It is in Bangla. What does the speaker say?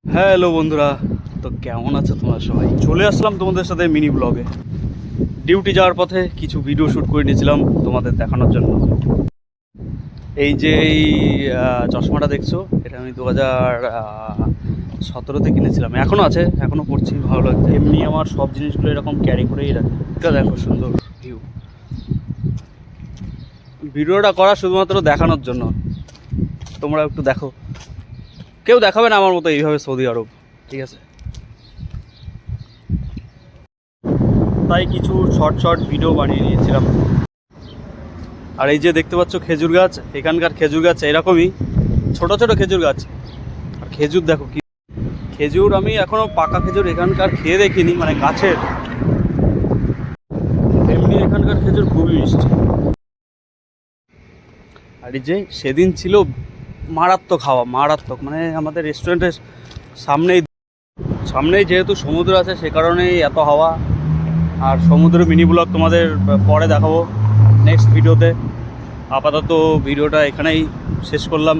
হ্যালো বন্ধুরা, তো কেমন আছো তোমরা সবাই? চলে আসলাম তোমাদের সাথে মিনি ব্লগে। ডিউটি যাওয়ার পথে কিছু ভিডিও শ্যুট করে নিয়েছিলাম তোমাদের দেখানোর জন্য। এই যে চশমাটা দেখছো, এটা আমি 2017-তে কিনেছিলাম। এখনও আছে, এখনও পড়ছি, ভালো লাগছে। এমনি আমার সব জিনিসগুলো এরকম ক্যারি করেই রাখি। এটা দেখো, সুন্দর ভিউ। ভিডিওটা করা শুধুমাত্র দেখানোর জন্য, তোমরা একটু দেখো। কেউ দেখাবে না আমার মতো এইভাবে সৌদি আরব, ঠিক আছে? তাই কিছু শর্ট ভিডিও বানিয়ে নিয়েছিলাম। আর এই যে দেখতে পাচ্ছ খেজুর গাছ, এখানকার খেজুর গাছ এরকমই ছোট ছোট খেজুর গাছ। আর খেজুর দেখো কি খেজুর, আমি এখনো পাকা খেজুর এখানকার খেয়ে দেখিনি, মানে গাছের। এমনি এখানকার খেজুর খুবই মিষ্টি। আর এই যে সেদিন ছিল মারাত্মক হাওয়া, মারাত্মক, মানে আমাদের রেস্টুরেন্টের সামনেই যেহেতু সমুদ্র আছে, সে কারণেই এত হাওয়া। আর সমুদ্র মিনি ব্লগ তোমাদের পরে দেখাবো নেক্সট ভিডিওতে। আপাতত ভিডিওটা এখানেই শেষ করলাম।